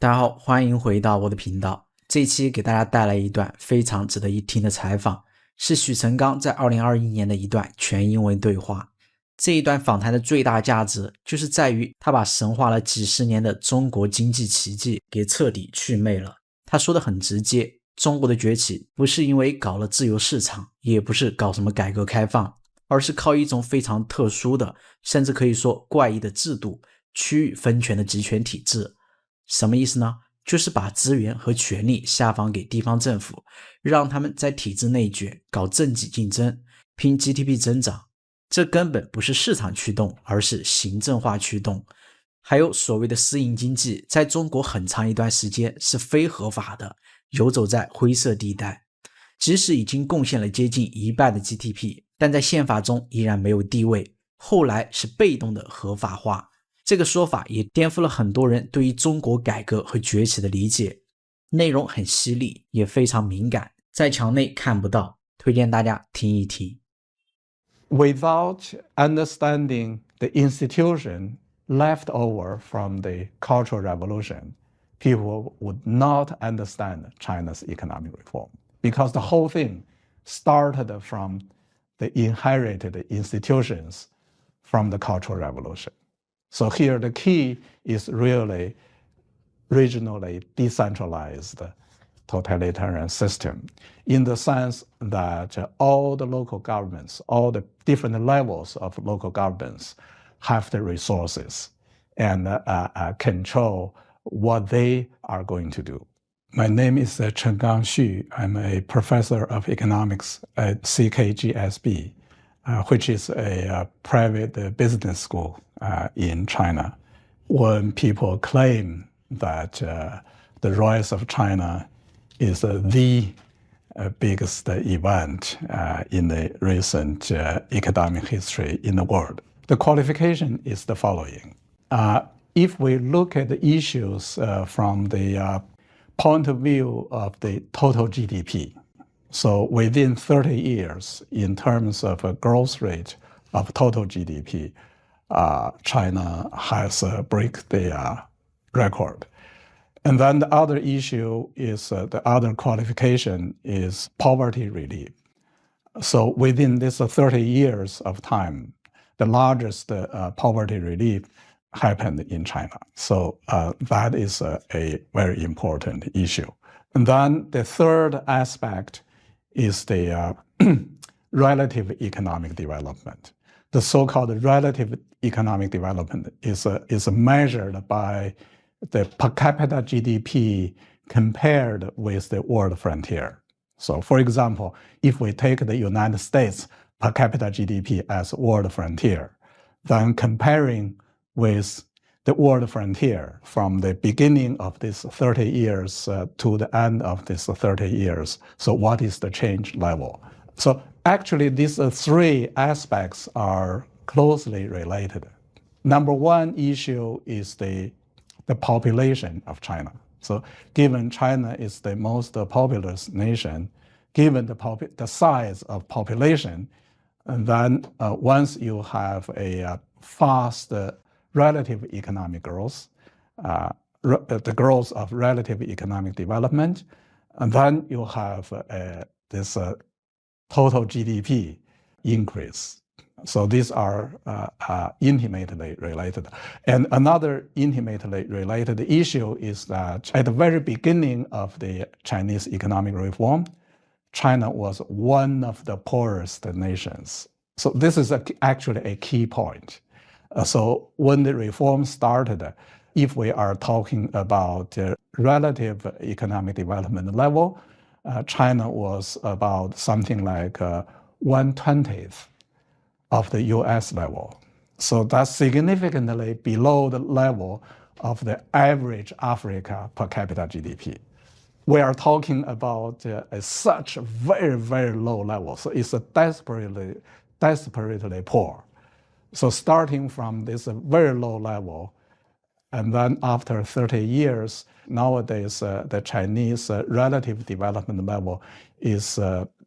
大家好，欢迎回到我的频道。这一期给大家带来一段非常值得一听的采访，是许成钢在2021年的一段全英文对话。这一段访谈的最大价值就是在于他把神化了几十年的中国经济奇迹给彻底祛魅了。他说的很直接，中国的崛起不是因为搞了自由市场，也不是搞什么改革开放，而是靠一种非常特殊的，甚至可以说怪异的制度——区域分权的集权体制。什么意思呢？就是把资源和权力下放给地方政府，让他们在体制内卷，搞政绩竞争，拼 GDP 增长。这根本不是市场驱动，而是行政化驱动。还有所谓的私营经济，在中国很长一段时间是非合法的，游走在灰色地带。即使已经贡献了接近1半的 GDP， 但在宪法中依然没有地位，后来是被动的合法化。这个说法也颠覆了很多人对于中国改革和崛起的理解，内容很犀利，也非常敏感，在墙内看不到，推荐大家听一听。 Without understanding the institution left over from the Cultural Revolution, people would not understand China's economic reform, because the whole thing started from the inherited institutions from the Cultural Revolution. So here the key is really regionally decentralized totalitarian system, in the sense that all the local governments, all the different levels of local governments have the resources and control what they are going to do. My name is Chenggang Xu. I'm a professor of economics at CKGSB, which is a private business school in China. When people claim that the rise of China is the biggest event in the recent economic history in the world, the qualification is the following. If we look at the issues from the point of view of the total GDP, so within 30 years, in terms of a growth rate of total GDP, China has break the record. And then the other issue is, the other qualification is poverty relief. So within this 30 years of time, the largest poverty relief happened in China. So that is a very important issue. And then the third aspect is the relative economic development. The so-called relative economic development is measured by the per capita GDP compared with the world frontier. So for example, if we take the United States per capita GDP as world frontier, then comparing with the world frontier from the beginning of this 30 years to the end of this 30 years, so what is the change level? So actually these three aspects are closely related. Number one issue is the population of China. So given China is the most populous nation, given the size of population, and then once you have a fast relative economic growth, the growth of relative economic development, and then you have this total GDP increase. So these are intimately related. And another intimately related issue is that at the very beginning of the Chinese economic reform, China was one of the poorest nations. So this is actually a key point. So when the reform started, if we are talking about relative economic development level, China was about something like 1/20th of the US level. So that's significantly below the level of the average Africa per capita GDP. We are talking about such a very, very low level. So it's a desperately poor. So starting from this very low level, and then after 30 years, nowadays the Chinese relative development level is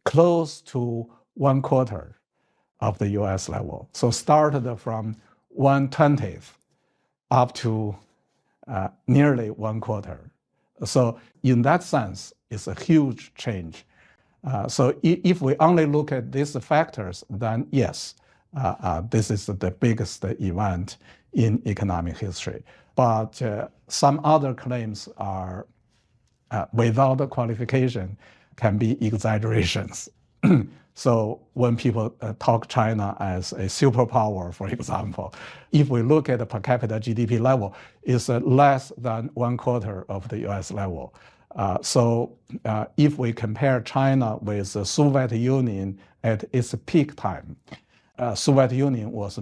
close to 1/4 of the US level. So started from 1/20th up to nearly 1/4. So in that sense, it's a huge change. So if we only look at these factors, then yes, this is the biggest event in economic history. But some other claims are, without the qualification, can be exaggerations. So when people talk China as a superpower, for example, if we look at the per capita GDP level, it's less than 1/4 of the US level. So if we compare China with the Soviet Union at its peak time, Soviet Union was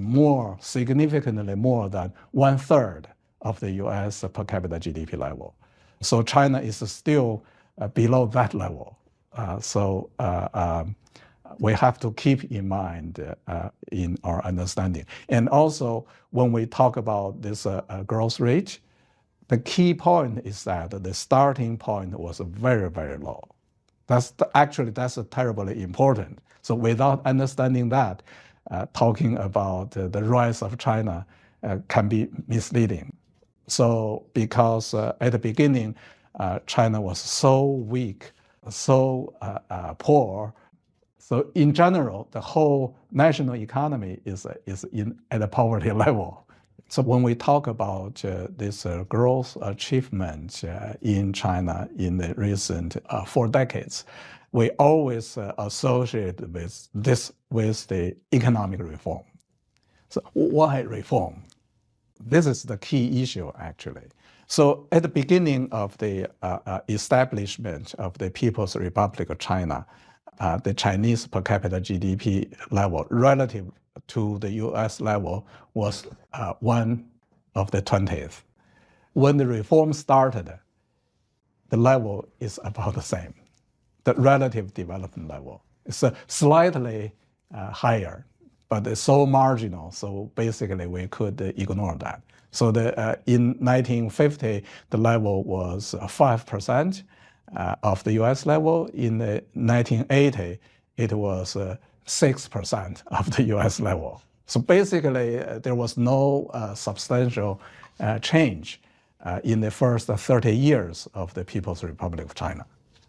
significantly more than 1/3 of the US per capita GDP level. So China is still below that level. So we have to keep in mind in our understanding. And also, when we talk about this growth rate, the key point is that the starting point was very, very low. That's terribly important. So without understanding that, talking about the rise of China can be misleading. So because at the beginning, China was so weak, so poor. So in general, the whole national economy is at a poverty level. So when we talk about this growth achievement in China in the recent 4 decades, we always associate with the economic reform. So why reform? This is the key issue, actually. So at the beginning of the establishment of the People's Republic of China, the Chinese per capita GDP level relative to the US level was 1/20. When the reform started, the level is about the same. The relative development level is slightly higher, but it's so marginal, so basically we could ignore that. So in 1950, the level was 5% of the US level. In 1980, it was 6% of the US level. So basically, there was no substantial change in the first 30 years of the People's Republic of China.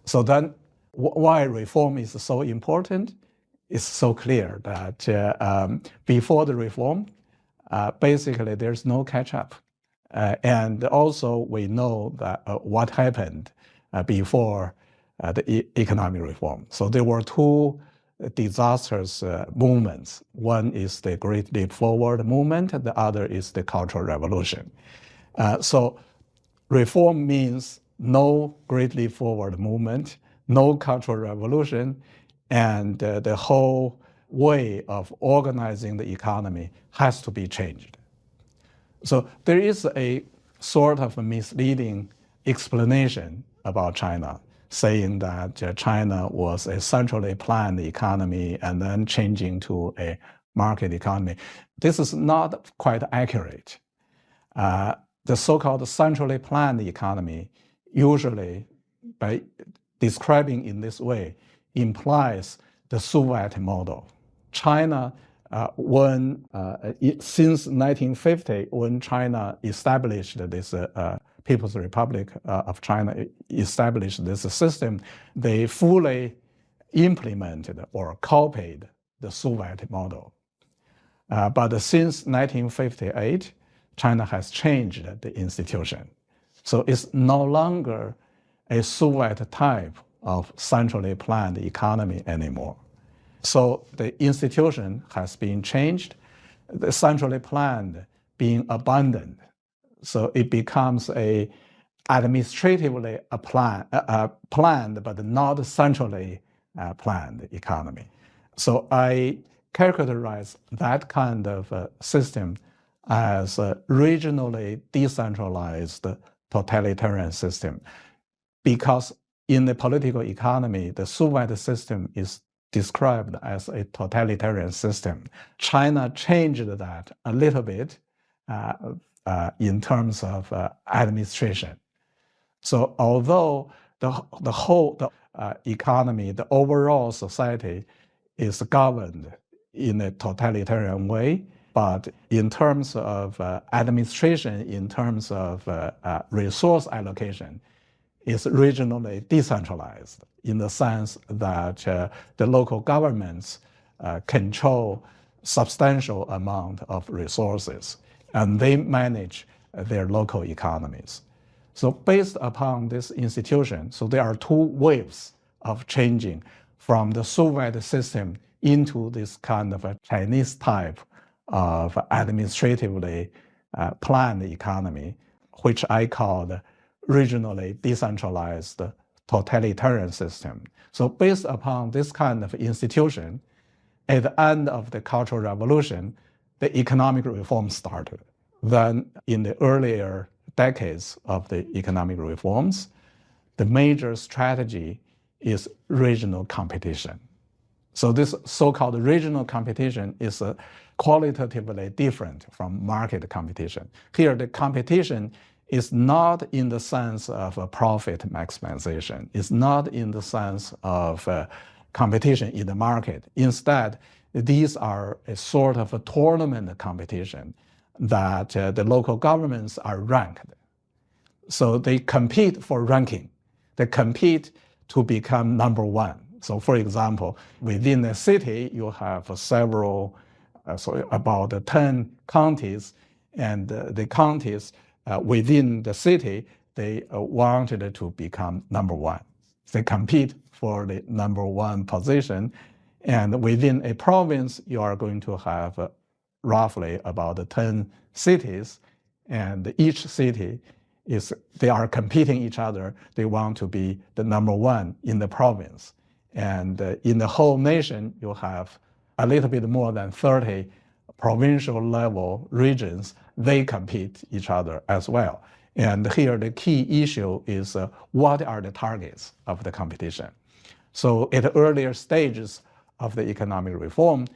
So then why reform is so important? It's so clear that before the reform, basically there's no catch-up. And also we know that what happened before the economic reform. So there were 2 disastrous movements. One is the Great Leap Forward movement, and the other is the Cultural Revolution. So reform means no Great Leap Forward movement, no Cultural Revolution, and the whole way of organizing the economy has to be changed. So there is a sort of a misleading explanation about China, saying that China was a centrally planned economy and then changing to a market economy. This is not quite accurate. The so-called centrally planned economy, usually by describing in this way, implies the Soviet model. China, since 1950, when China established this People's Republic of China, established this system, they fully implemented or copied the Soviet model. But since 1958, China has changed the institution. So it's no longer a Soviet type of centrally planned economy anymore. So the institution has been changed, the centrally planned being abandoned. So it becomes a administratively planned but not centrally planned economy. So I characterize that kind of system as a regionally decentralized totalitarian system, because in the political economy, the Soviet system is described as a totalitarian system. China changed that a little bit in terms of administration. So although the whole economy, the overall society is governed in a totalitarian way, But in terms of administration, in terms of resource allocation, it's regionally decentralized in the sense that the local governments control substantial amount of resources and they manage their local economies. So based upon this institution, so there are two waves of changing from the Soviet system into this kind of a Chinese type of administratively planned economy, which I call the regionally decentralized totalitarian system. So based upon this kind of institution, at the end of the Cultural Revolution, the economic reform started. Then in the earlier decades of the economic reforms, the major strategy is regional competition. So this so-called regional competition is qualitatively different from market competition. Here, the competition is not in the sense of profit maximization. It's not in the sense of competition in the market. Instead, these are a sort of a tournament competition that the local governments are ranked. So they compete for ranking. They compete to become number one. So for example, within a city, you have several, about 10 counties, and the counties within the city, they wanted to become number one. They compete for the number one position. And within a province, you are going to have roughly about 10 cities, and each city they are competing each other. They want to be the number one in the province. And in the whole nation, you have a little bit more than 30 provincial level regions. They compete each other as well. And here the key issue is what are the targets of the competition? So at the earlier stages of the economic reform,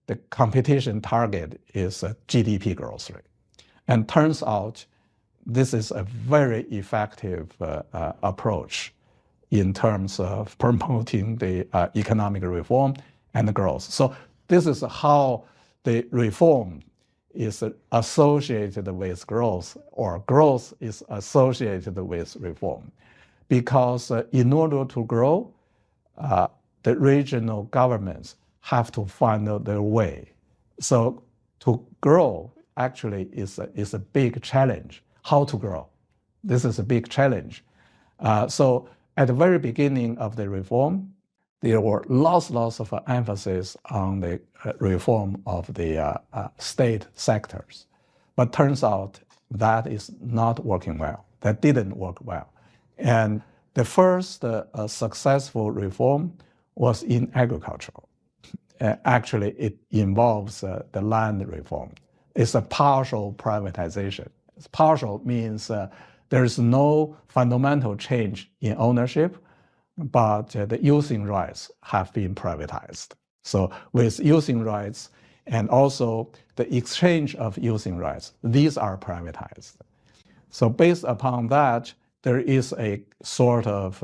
the competition target is GDP growth rate. And turns out this is a very effective approach in terms of promoting the economic reform and the growth. So this is how the reform is associated with growth, or growth is associated with reform. Because in order to grow, the regional governments have to find their way. So to grow actually is a big challenge. How to grow? This is a big challenge. So at the very beginning of the reform, there were lots of emphasis on the reform of the state sectors. But turns out that is not working well. That didn't work well. And the first successful reform was in agriculture. Actually, it involves the land reform. It's a partial privatization. Partial means there is no fundamental change in ownership, but the using rights have been privatized. So with using rights and also the exchange of using rights, these are privatized. So based upon that, there is a sort of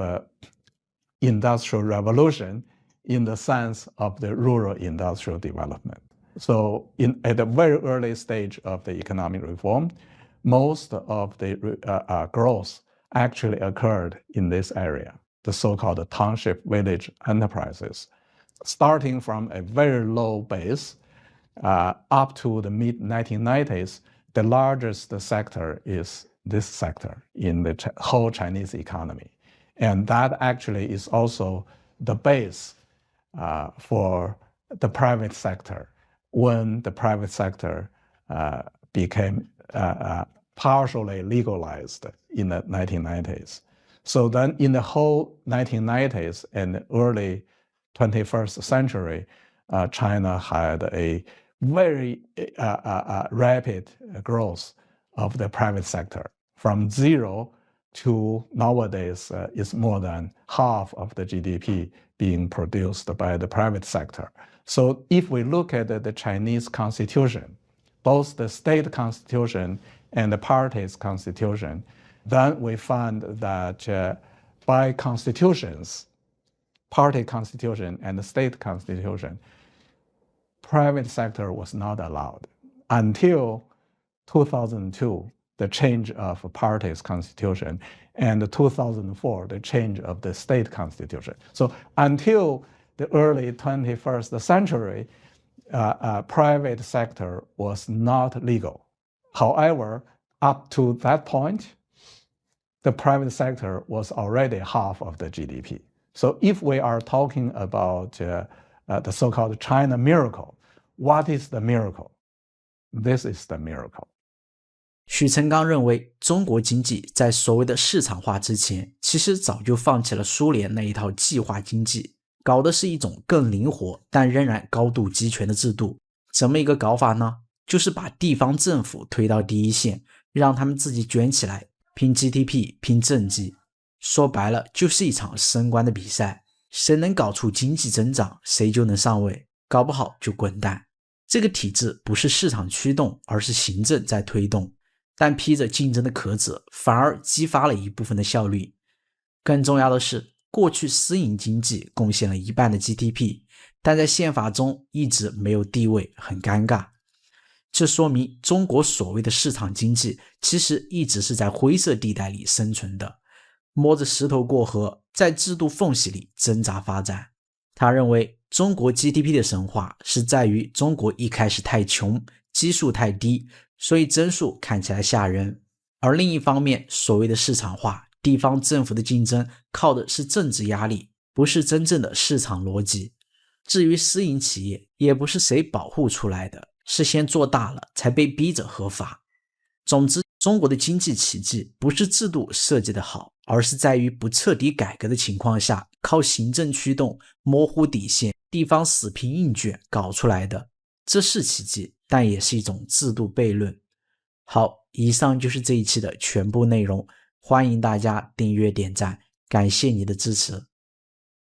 industrial revolution in the sense of the rural industrial development. So at the very early stage of the economic reform, most of the growth actually occurred in this area, the so-called township village enterprises. Starting from a very low base up to the mid-1990s, the largest sector is this sector in the whole Chinese economy. And that actually is also the base for the private sector when the private sector became partially legalized in the 1990s. So then in the whole 1990s and early 21st century, China had a very rapid growth of the private sector. From zero to nowadays is more than half of the GDP being produced by the private sector. So if we look at the Chinese constitution, both the state constitution and the party's constitution, then we find that by constitutions, party constitution and the state constitution, private sector was not allowed. until 2002, the change of party's constitution, and 2004, the change of the state constitution. So until the early 21st century, private sector was not legal. However, up to that point, the private sector was already half of the GDP. So if we are talking about the so-called China miracle, what is the miracle? This is the miracle. 许成钢认为，中国经济在所谓的市场化之前，其实早就放弃了苏联那一套计划经济，搞的是一种更灵活但仍然高度集权的制度。怎么一个搞法呢？就是把地方政府推到第一线，让他们自己卷起来，拼 GDP 拼政绩。说白了就是一场升官的比赛，谁能搞出经济增长，谁就能上位，搞不好就滚蛋。这个体制不是市场驱动，而是行政在推动，但披着竞争的壳子，反而激发了一部分的效率。更重要的是，过去私营经济贡献了一半的 GDP， 但在宪法中一直没有地位，很尴尬。这说明中国所谓的市场经济其实一直是在灰色地带里生存的，摸着石头过河，在制度缝隙里挣扎发展。他认为中国 GDP 的神话是在于中国一开始太穷，基数太低，所以增速看起来吓人。而另一方面，所谓的市场化，地方政府的竞争靠的是政治压力，不是真正的市场逻辑。至于私营企业，也不是谁保护出来的，是先做大了才被逼着合法。总之，中国的经济奇迹不是制度设计的好，而是在于不彻底改革的情况下，靠行政驱动、模糊底线、地方死拼硬卷搞出来的。这是奇迹，但也是一种制度悖论。好，以上就是这一期的全部内容，欢迎大家订阅点赞，感谢你的支持。